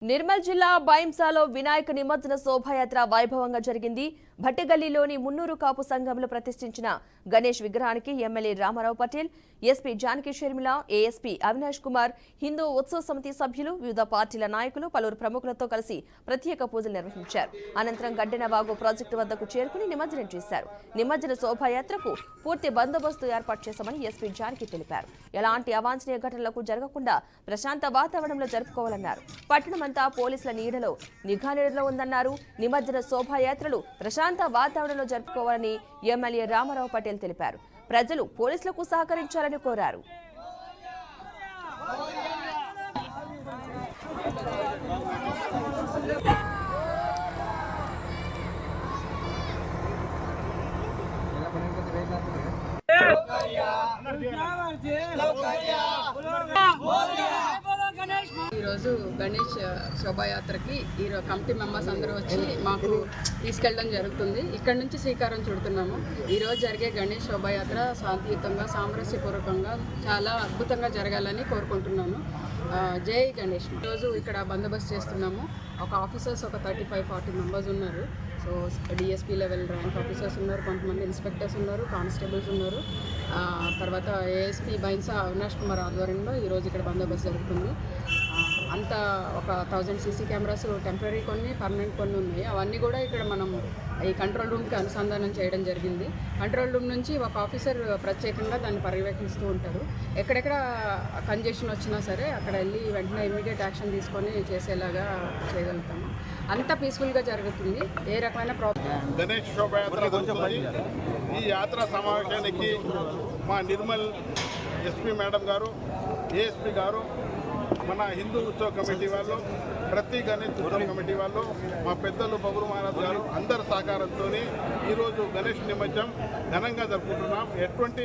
నిర్మల్ జిల్లా బైంసాలో వినాయక నిమజ్జన శోభాయాత్ర వైభవంగా జరిగింది. భట్టిగల్లీలోని మున్నూరు కాపు సంఘంలో ప్రతిష్ఠించిన గణేష్ విగ్రహానికి MLA Ramarao Patel, SP Janaki Sharmila, ASP Avinash Kumar, Hindu Utsav Samiti సభ్యులు, వివిధ పార్టీల నాయకులు, పలువురు ప్రముఖులతో కలిసి ప్రత్యేక పూజలు నిర్వహించారు. అనంతరం గడ్డెనవాగు ప్రాజెక్టు వద్దకు చేరుకుని నిమజ్జనం చేశారు. నిమజ్జన శోభాయాత్రకు పూర్తి బందోబస్తు ఏర్పాటు చేశామని ఎస్పీ జానకి తెలిపారు. ఎలాంటి అవాంఛనీయ ఘటనలకు జరగకుండా ప్రశాంత వాతావరణంలో జరుపుకోవాలన్నారు. పట్టణమంతా పోలీసుల నిఘా నీడలో ఉందన్నారు. నిమజ్జన శోభాయాత్రలు ప్రశాంత వాతావరణంలో జరుపుకోవాలని ఎమ్మెల్యే రామారావు పటేల్ తెలిపారు. ప్రజలు పోలీసులకు సహకరించాలని కోరారు. ఈరోజు గణేష్ శోభాయాత్రకి ఈరోజు కమిటీ మెంబర్స్ అందరూ వచ్చి మాకు తీసుకెళ్ళడం జరుగుతుంది. ఇక్కడ నుంచి శ్రీకారం చుడుతున్నాము. ఈరోజు జరిగే గణేష్ శోభాయాత్ర శాంతియుతంగా, సామరస్యపూర్వకంగా చాలా అద్భుతంగా జరగాలని కోరుకుంటున్నాను. జై గణేష్. ఈరోజు ఇక్కడ బందోబస్తు చేస్తున్నాము. ఒక ఆఫీసర్స్ ఒక 35-40 మెంబర్స్ ఉన్నారు. So DSP level rank officers ఉన్నారు, కొంతమంది ఇన్స్పెక్టర్స్ ఉన్నారు, కానిస్టేబుల్స్ ఉన్నారు. తర్వాత ఏఎస్పీ బైన్సా అవినాష్ కుమార్ ఆధ్వర్యంలో ఈరోజు ఇక్కడ బందోబస్తు జరుగుతుంది. అంతా ఒక 1000 సీసీ కెమెరాస్ టెంపరీ కొన్ని, పర్మనెంట్ కొన్ని ఉన్నాయి. అవన్నీ కూడా ఇక్కడ మనం ఈ కంట్రోల్ రూమ్కి అనుసంధానం చేయడం జరిగింది. కంట్రోల్ రూమ్ నుంచి ఒక ఆఫీసర్ ప్రత్యేకంగా దాన్ని పర్యవేక్షిస్తూ ఉంటారు. ఎక్కడెక్కడ కంజెషన్ వచ్చినా సరే అక్కడ వెళ్ళి వెంటనే ఇమీడియట్ యాక్షన్ తీసుకొని చేసేలాగా చేయగలుగుతాము. అంతా పీస్ఫుల్గా జరుగుతుంది. ఏ రకమైన ప్రాబ్లం. గణేష్ శోభాయాత్ర జరుగుతుంది. ఈ యాత్ర సమావేశానికి మా నిర్మల్ ఎస్పీ మేడం గారు, ఏఎస్పీ గారు, మన హిందూ ఉత్సవ కమిటీ వాళ్ళు, ప్రతి గణేష్ ఉత్సవ కమిటీ వాళ్ళు, మా పెద్దలు బగురు మహారాజ్ గారు అందరి సహకారంతో ఈరోజు గణేష్ నిమజ్జనం ఘనంగా జరుపుకుంటున్నాం. ఎటువంటి